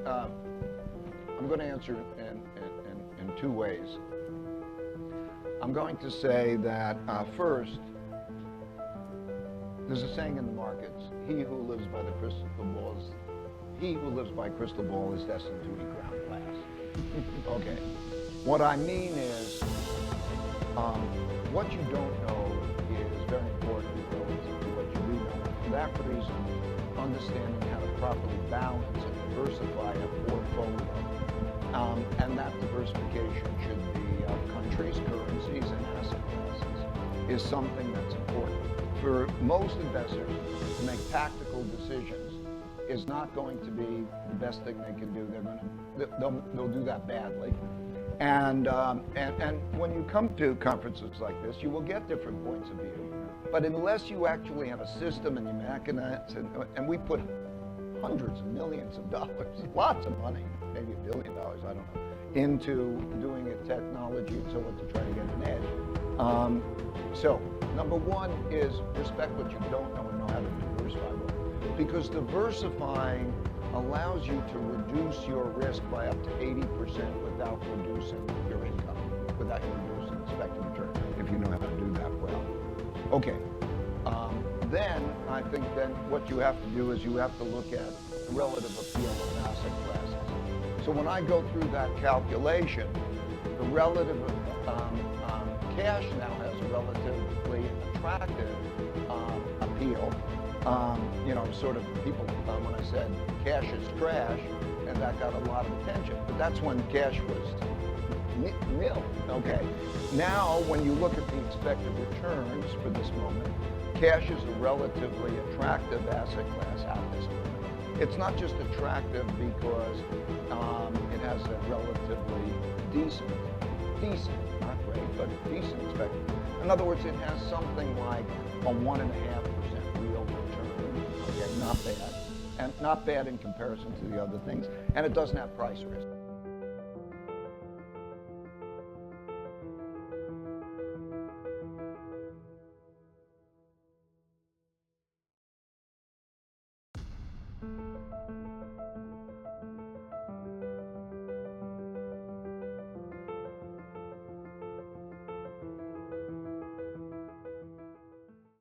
I'm going to answer in two ways. I'm going to say that first, there's a saying in the markets: he who lives by crystal ball is destined to eat ground glass. Okay. What I mean is, what you don't know is very important relative to what you do know. For that reason, understanding how to properly balance and diversify a portfolio, and that diversification should be of countries, currencies, and asset classes, is something that's important. For most investors, to make tactical decisions is not going to be the best thing they can do. They'll do that badly. And when you come to conferences like this, you will get different points of view. But unless you actually have a system and you mechanize, and we put hundreds of millions of dollars, lots of money, maybe $1 billion, I don't know, into doing a technology and so on to try to get an edge. So number one is respect what you don't know and know how to diversify well. Because diversifying allows you to reduce your risk by up to 80% without reducing your income, without reducing expected return, if you know how to do that well. Okay. Then I think what you have to do is you have to look at the relative appeal of asset classes. So when I go through that calculation, the relative cash now has a relatively attractive appeal. Sort of people, when I said cash is trash, and that got a lot of attention, but that's when cash was nil. Okay. Now, when you look at the expected returns for this moment, cash is a relatively attractive asset class at this moment. It's not just attractive because it has a relatively decent, not great, but decent expected. In other words, it has something like a 1.5% real return. Okay, not bad. And not bad in comparison to the other things. And it doesn't have price risk.